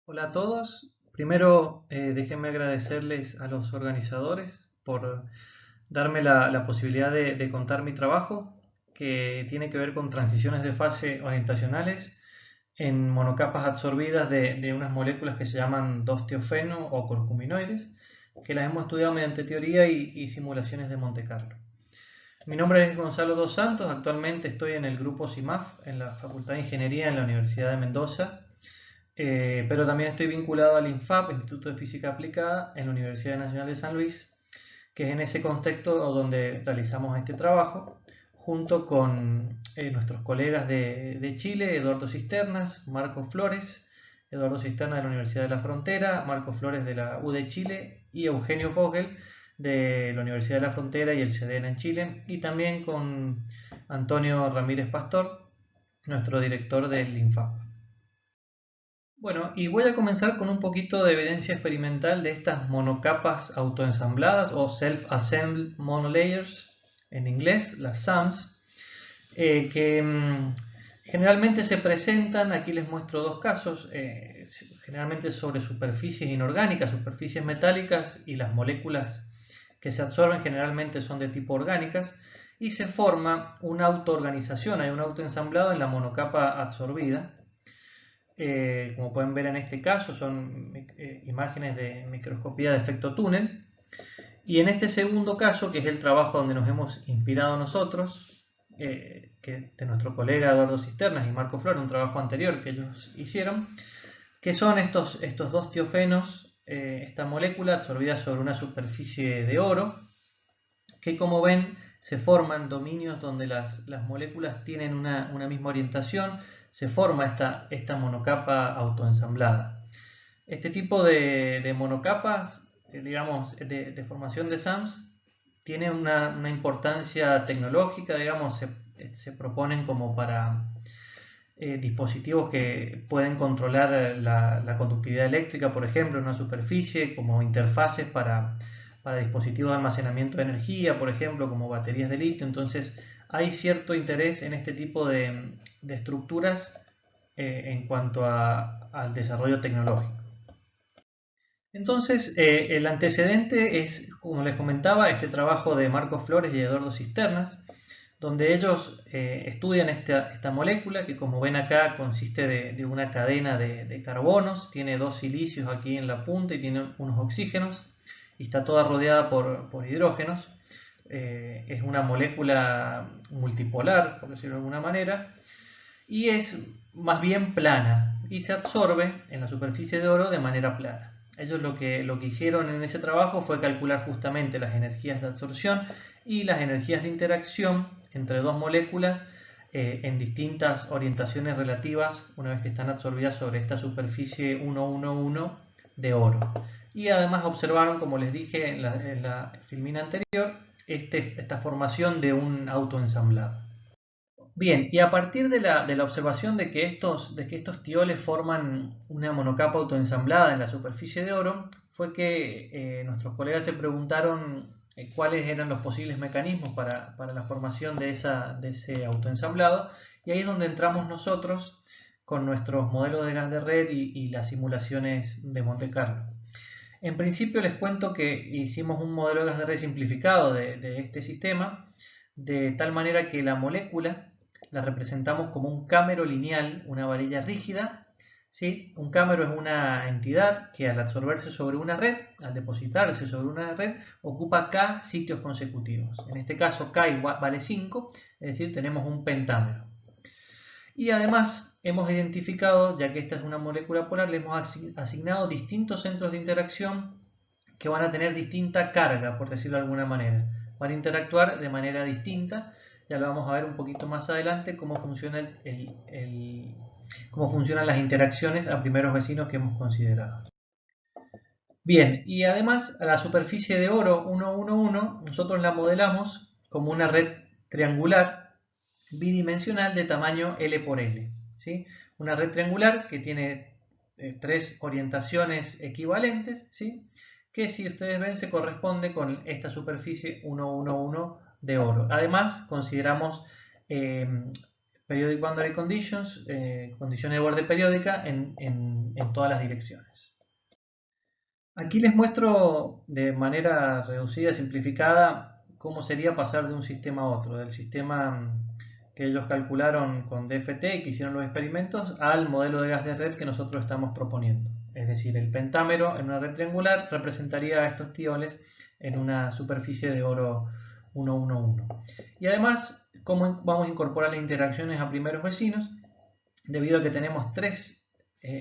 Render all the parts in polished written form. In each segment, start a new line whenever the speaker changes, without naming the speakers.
Hola a todos. Primero, déjenme agradecerles a los organizadores por darme la posibilidad de contar mi trabajo, que tiene que ver con transiciones de fase orientacionales en monocapas absorbidas de unas moléculas que se llaman 2-tiofeno o curcuminoides, que las hemos estudiado mediante teoría y simulaciones de Monte Carlo. Mi nombre es Gonzalo Dos Santos, actualmente estoy en el grupo CIMAF en la Facultad de Ingeniería en la Universidad de Mendoza, pero también estoy vinculado al INFAP, Instituto de Física Aplicada, en la Universidad Nacional de San Luis, que es en ese contexto donde realizamos este trabajo, junto con nuestros colegas de Chile, Eduardo Cisternas, Marco Flores, Eduardo Cisternas de la Universidad de la Frontera, Marco Flores de la U de Chile y Eugenio Vogel de la Universidad de la Frontera y el CEDENA en Chile, y también con Antonio Ramírez Pastor, nuestro director del INFAP. Bueno, y voy a comenzar con un poquito de evidencia experimental de estas monocapas autoensambladas o Self-Assembled Monolayers en inglés, las SAMs, que generalmente se presentan, aquí les muestro dos casos, generalmente sobre superficies inorgánicas, superficies metálicas, y las moléculas que se absorben generalmente son de tipo orgánicas, y se forma una autoorganización, hay un autoensamblado en la monocapa absorbida. Como pueden ver en este caso, son imágenes de microscopía de efecto túnel. Y en este segundo caso, que es el trabajo donde nos hemos inspirado nosotros, de nuestro colega Eduardo Cisternas y Marco Flores, un trabajo anterior que ellos hicieron, que son estos dos tiofenos, esta molécula absorbida sobre una superficie de oro, que como ven se forman dominios donde las moléculas tienen una misma orientación, se forma esta monocapa autoensamblada. Este tipo de monocapas, digamos, de formación de SAMs, tiene una importancia tecnológica, digamos, se proponen como para dispositivos que pueden controlar la conductividad eléctrica, por ejemplo, en una superficie, como interfaces para dispositivos de almacenamiento de energía, por ejemplo, como baterías de litio. Entonces, hay cierto interés en este tipo de estructuras en cuanto al desarrollo tecnológico. Entonces, el antecedente es, como les comentaba, este trabajo de Marcos Flores y Eduardo Cisternas, donde ellos estudian esta molécula que, como ven acá, consiste de una cadena de carbonos, tiene dos silicios aquí en la punta y tiene unos oxígenos, y está toda rodeada por hidrógenos. Es una molécula multipolar, por decirlo de alguna manera, y es más bien plana y se absorbe en la superficie de oro de manera plana. Ellos lo que hicieron en ese trabajo fue calcular justamente las energías de absorción y las energías de interacción entre dos moléculas en distintas orientaciones relativas una vez que están absorbidas sobre esta superficie 111 de oro. Y además observaron, como les dije en la filmina anterior, esta formación de un autoensamblado. Bien, y a partir de la observación de que estos tioles forman una monocapa autoensamblada en la superficie de oro, fue que nuestros colegas se preguntaron cuáles eran los posibles mecanismos para la formación de ese autoensamblado, y ahí es donde entramos nosotros con nuestros modelos de gas de red y las simulaciones de Monte Carlo. En principio les cuento que hicimos un modelo de gas de red simplificado de este sistema, de tal manera que la molécula la representamos como un cámero lineal, una varilla rígida. ¿Sí? Un cámero es una entidad que al absorberse sobre una red, al depositarse sobre una red, ocupa K sitios consecutivos. En este caso K vale 5, es decir, tenemos un pentámero. Y además hemos identificado, ya que esta es una molécula polar, le hemos asignado distintos centros de interacción que van a tener distinta carga, por decirlo de alguna manera. Van a interactuar de manera distinta. Ya lo vamos a ver un poquito más adelante cómo cómo funcionan las interacciones a primeros vecinos que hemos considerado. Bien, y además a la superficie de oro 111 nosotros la modelamos como una red triangular bidimensional de tamaño L por L. ¿Sí? Una red triangular que tiene tres orientaciones equivalentes, ¿sí? Que si ustedes ven se corresponde con esta superficie 111 de oro. Además consideramos Periodic Boundary Conditions, condiciones de borde periódica en todas las direcciones. Aquí les muestro de manera reducida y simplificada cómo sería pasar de un sistema a otro, del sistema que ellos calcularon con DFT y que hicieron los experimentos al modelo de gas de red que nosotros estamos proponiendo. Es decir, el pentámero en una red triangular representaría a estos tioles en una superficie de oro 111. Y además, cómo vamos a incorporar las interacciones a primeros vecinos, debido a que tenemos tres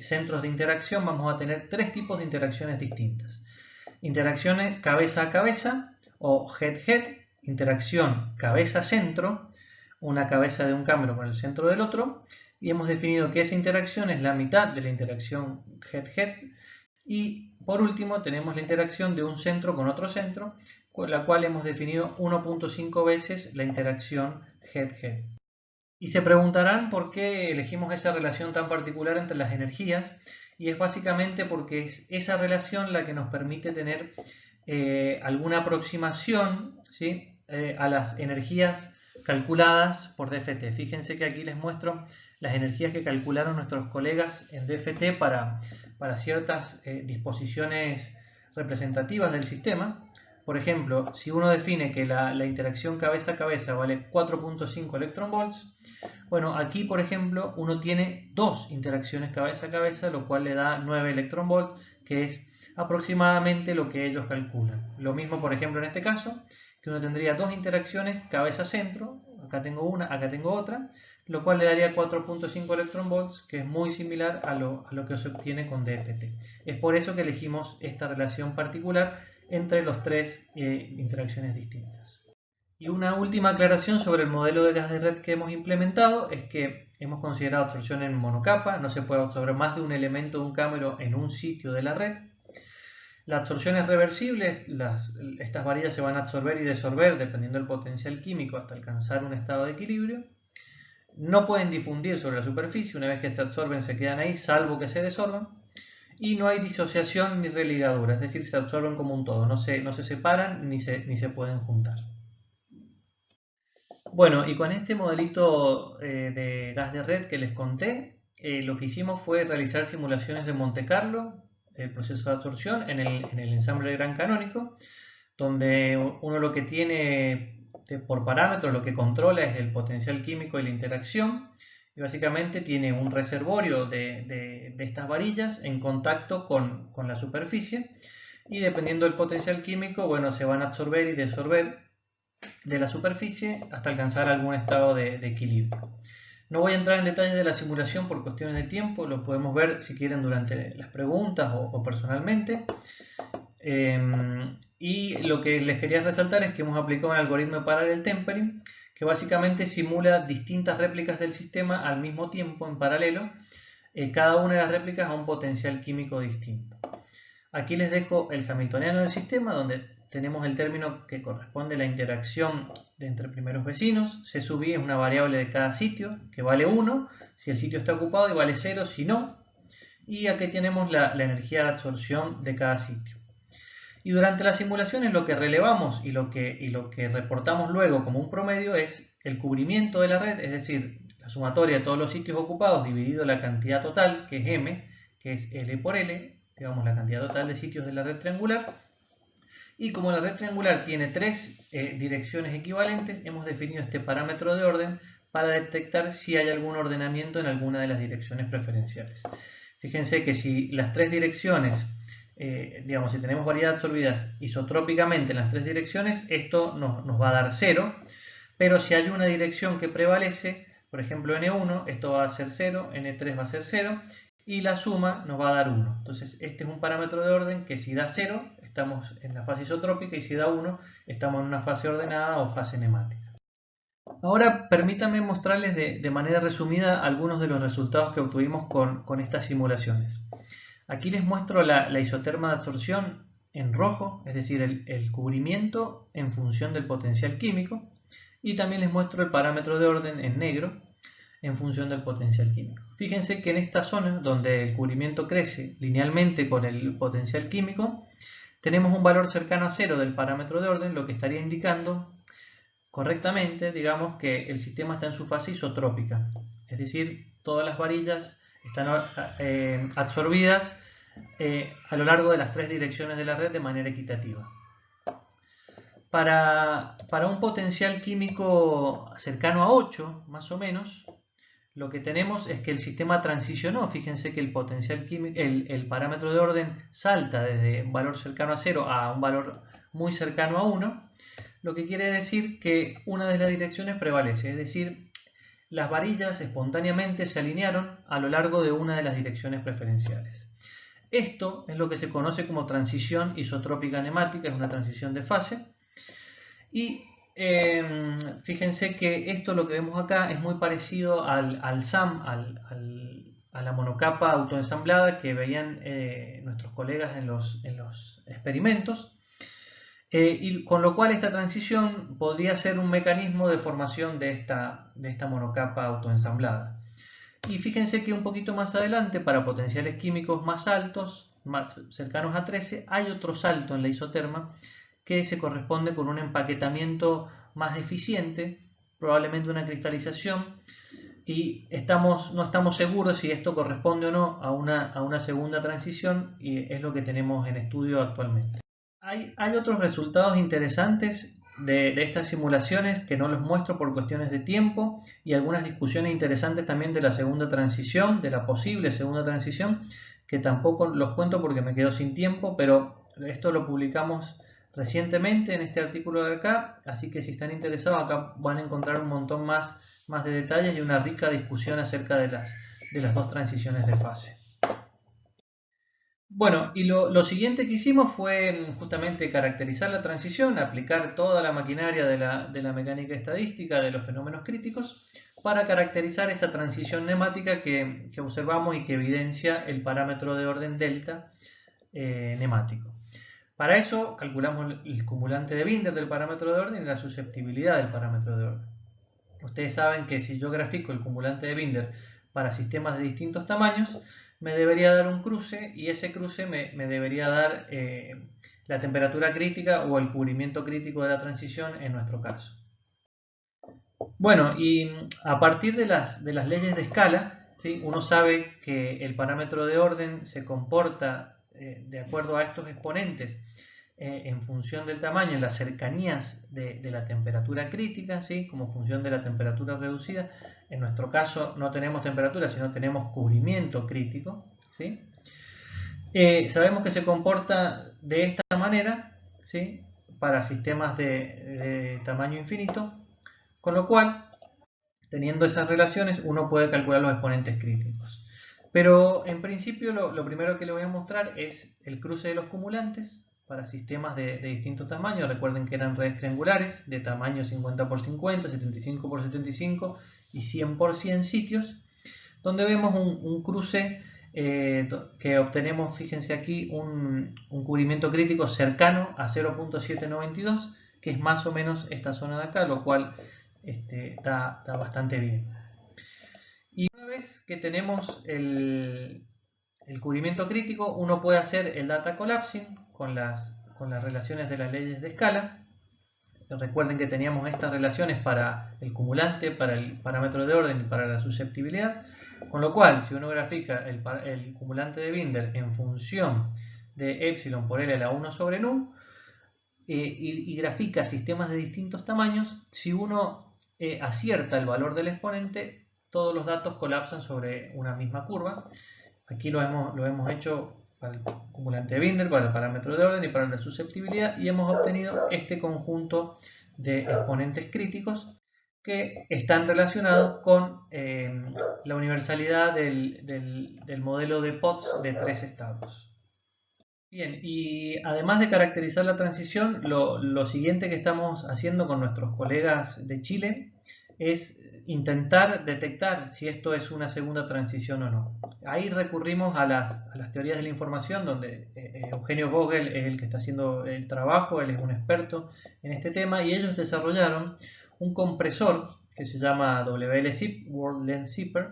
centros de interacción, vamos a tener tres tipos de interacciones distintas. Interacciones cabeza a cabeza o head-head, interacción cabeza-centro, una cabeza de un cámara con el centro del otro, y hemos definido que esa interacción es la mitad de la interacción head-head, y por último tenemos la interacción de un centro con otro centro, con la cual hemos definido 1.5 veces la interacción head-head. Y se preguntarán por qué elegimos esa relación tan particular entre las energías, y es básicamente porque es esa relación la que nos permite tener alguna aproximación, ¿sí? A las energías calculadas por DFT. Fíjense que aquí les muestro las energías que calcularon nuestros colegas en DFT para ciertas disposiciones representativas del sistema. Por ejemplo, si uno define que la interacción cabeza a cabeza vale 4.5 electronvolts, bueno, aquí por ejemplo uno tiene dos interacciones cabeza a cabeza, lo cual le da 9 electronvolts, que es aproximadamente lo que ellos calculan. Lo mismo por ejemplo en este caso, que uno tendría dos interacciones cabeza-centro, acá tengo una, acá tengo otra, lo cual le daría 4.5 electronvolts, que es muy similar a lo que se obtiene con DFT. Es por eso que elegimos esta relación particular entre las tres interacciones distintas. Y una última aclaración sobre el modelo de gas de red que hemos implementado es que hemos considerado absorción en monocapa, no se puede absorber más de un elemento de un cámara en un sitio de la red. La absorción es reversible, estas varillas se van a absorber y desorber dependiendo del potencial químico hasta alcanzar un estado de equilibrio. No pueden difundir sobre la superficie, una vez que se absorben se quedan ahí, salvo que se desorban. Y no hay disociación ni religadura, es decir, se absorben como un todo, no se separan ni se pueden juntar. Bueno, y con este modelito de gas de red que les conté, lo que hicimos fue realizar simulaciones de Monte Carlo, el proceso de absorción en el ensamble de gran canónico, donde uno lo que tiene por parámetros, lo que controla es el potencial químico y la interacción, y básicamente tiene un reservorio de estas varillas en contacto con la superficie, y dependiendo del potencial químico, bueno, se van a absorber y desorber de la superficie hasta alcanzar algún estado de equilibrio. No voy a entrar en detalles de la simulación por cuestiones de tiempo, lo podemos ver si quieren durante las preguntas o personalmente. Y lo que les quería resaltar es que hemos aplicado un algoritmo de parallel tempering que básicamente simula distintas réplicas del sistema al mismo tiempo en paralelo, cada una de las réplicas a un potencial químico distinto. Aquí les dejo el hamiltoniano del sistema, donde tenemos el término que corresponde a la interacción entre primeros vecinos. C sub i es una variable de cada sitio, que vale 1 si el sitio está ocupado y vale 0 si no. Y aquí tenemos la energía de absorción de cada sitio. Y durante las simulaciones lo que relevamos y lo que reportamos luego como un promedio es el cubrimiento de la red, es decir, la sumatoria de todos los sitios ocupados dividido la cantidad total, que es M, que es L por L, digamos la cantidad total de sitios de la red triangular. Y como la red triangular tiene tres direcciones equivalentes, hemos definido este parámetro de orden para detectar si hay algún ordenamiento en alguna de las direcciones preferenciales. Fíjense que si las tres direcciones, digamos, si tenemos variedad absorbidas isotrópicamente en las tres direcciones, esto nos va a dar 0, pero si hay una dirección que prevalece, por ejemplo N1, esto va a ser 0, N3 va a ser 0, y la suma nos va a dar 1. Entonces este es un parámetro de orden que si da 0, estamos en la fase isotrópica, y si da 1, estamos en una fase ordenada o fase nemática. Ahora permítanme mostrarles de manera resumida algunos de los resultados que obtuvimos con estas simulaciones. Aquí les muestro la isoterma de absorción en rojo, es decir, el cubrimiento en función del potencial químico, y también les muestro el parámetro de orden en negro en función del potencial químico. Fíjense que en esta zona donde el cubrimiento crece linealmente con el potencial químico, tenemos un valor cercano a 0 del parámetro de orden, lo que estaría indicando correctamente, digamos que el sistema está en su fase isotrópica, es decir, todas las varillas están absorbidas a lo largo de las tres direcciones de la red de manera equitativa. Para un potencial químico cercano a 8, más o menos, lo que tenemos es que el sistema transicionó. Fíjense que el potencial químico, el parámetro de orden salta desde un valor cercano a 0 a un valor muy cercano a 1, lo que quiere decir que una de las direcciones prevalece, es decir, las varillas espontáneamente se alinearon a lo largo de una de las direcciones preferenciales. Esto es lo que se conoce como transición isotrópica nemática, es una transición de fase. Y fíjense que esto, lo que vemos acá, es muy parecido al SAM, a la monocapa autoensamblada que veían nuestros colegas en los experimentos. Y con lo cual esta transición podría ser un mecanismo de formación de esta monocapa autoensamblada. Y fíjense que un poquito más adelante, para potenciales químicos más altos, más cercanos a 13, hay otro salto en la isoterma que se corresponde con un empaquetamiento más eficiente, probablemente una cristalización, y no estamos seguros si esto corresponde o no a una segunda transición, y es lo que tenemos en estudio actualmente. Hay otros resultados interesantes de estas simulaciones que no los muestro por cuestiones de tiempo, y algunas discusiones interesantes también de la segunda transición, de la posible segunda transición, que tampoco los cuento porque me quedo sin tiempo, pero esto lo publicamos recientemente en este artículo de acá, así que si están interesados acá van a encontrar un montón más de detalles y una rica discusión acerca de las dos transiciones de fase. Bueno, y lo siguiente que hicimos fue justamente caracterizar la transición, aplicar toda la maquinaria de la mecánica estadística de los fenómenos críticos para caracterizar esa transición nemática que observamos y que evidencia el parámetro de orden delta nemático. Para eso calculamos el cumulante de Binder del parámetro de orden y la susceptibilidad del parámetro de orden. Ustedes saben que si yo grafico el cumulante de Binder para sistemas de distintos tamaños, me debería dar un cruce, y ese cruce me debería dar la temperatura crítica o el cubrimiento crítico de la transición en nuestro caso. Bueno, y a partir de las leyes de escala, ¿sí? Uno sabe que el parámetro de orden se comporta de acuerdo a estos exponentes en función del tamaño, en las cercanías de la temperatura crítica, ¿sí? Como función de la temperatura reducida. En nuestro caso no tenemos temperatura, sino tenemos cubrimiento crítico, ¿sí? Sabemos que se comporta de esta manera, ¿sí? Para sistemas de tamaño infinito, con lo cual, teniendo esas relaciones, uno puede calcular los exponentes críticos. Pero en principio lo primero que les voy a mostrar es el cruce de los cumulantes para sistemas de distintos tamaños. Recuerden que eran redes triangulares de tamaño 50 por 50, 75 por 75 y 100 por 100 sitios, donde vemos un cruce que obtenemos, fíjense aquí, un cubrimiento crítico cercano a 0.792, que es más o menos esta zona de acá, lo cual está bastante bien. Y una vez que tenemos el cubrimiento crítico, uno puede hacer el data collapsing con las relaciones de las leyes de escala. Recuerden que teníamos estas relaciones para el cumulante, para el parámetro de orden y para la susceptibilidad, con lo cual si uno grafica el cumulante de Binder en función de epsilon por L a la 1 sobre nu y grafica sistemas de distintos tamaños, si uno acierta el valor del exponente, todos los datos colapsan sobre una misma curva. Aquí lo hemos hecho para el cumulante de Binder, para el parámetro de orden y para la susceptibilidad, y hemos obtenido este conjunto de exponentes críticos que están relacionados con la universalidad del modelo de Potts de 3 estados. Bien, y además de caracterizar la transición, lo siguiente que estamos haciendo con nuestros colegas de Chile es intentar detectar si esto es una segunda transición o no. Ahí recurrimos a las teorías de la información, donde Eugenio Vogel es el que está haciendo el trabajo, él es un experto en este tema, y ellos desarrollaron un compresor que se llama WLZip, World Length Zipper,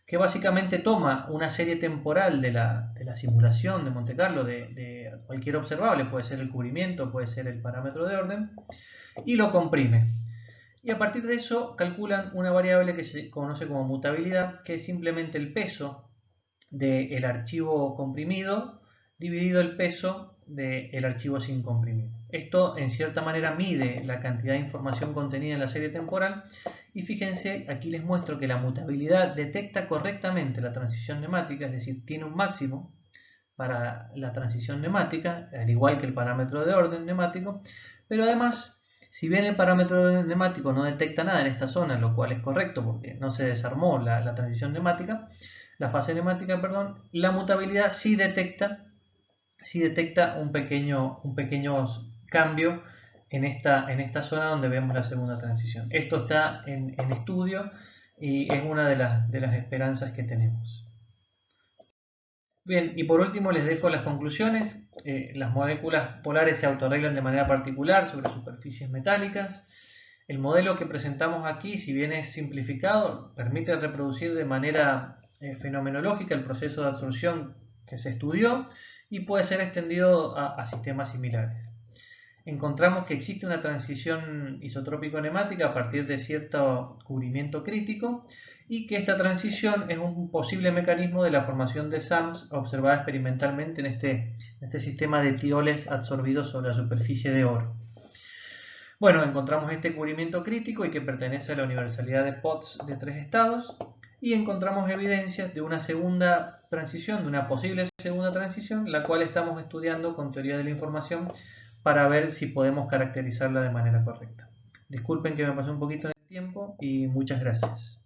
que básicamente toma una serie temporal de la simulación de Monte Carlo de cualquier observable, puede ser el cubrimiento, puede ser el parámetro de orden, y lo comprime. y a partir de eso calculan una variable que se conoce como mutabilidad, que es simplemente el peso del archivo comprimido dividido el peso del archivo sin comprimir. Esto en cierta manera mide la cantidad de información contenida en la serie temporal y fíjense, aquí les muestro que la mutabilidad detecta correctamente la transición nemática, es decir, tiene un máximo para la transición nemática, al igual que el parámetro de orden nemático, pero además, si bien el parámetro nemático no detecta nada en esta zona, lo cual es correcto porque no se desarmó la transición nemática, la fase nemática, perdón, la mutabilidad sí detecta un pequeño cambio en esta zona donde vemos la segunda transición. Esto está en estudio y es una de las esperanzas que tenemos. Bien, y por último les dejo las conclusiones. Las moléculas polares se autorreglan de manera particular sobre superficies metálicas. El modelo que presentamos aquí, si bien es simplificado, permite reproducir de manera fenomenológica el proceso de absorción que se estudió y puede ser extendido a sistemas similares. Encontramos que existe una transición isotrópico-nemática a partir de cierto cubrimiento crítico y que esta transición es un posible mecanismo de la formación de SAMs observada experimentalmente en este sistema de tioles absorbidos sobre la superficie de oro. Bueno, encontramos este cubrimiento crítico y que pertenece a la universalidad de Potts de 3 estados y encontramos evidencias de una segunda transición, de una posible segunda transición, la cual estamos estudiando con teoría de la información para ver si podemos caracterizarla de manera correcta. Disculpen que me pasé un poquito en el tiempo y muchas gracias.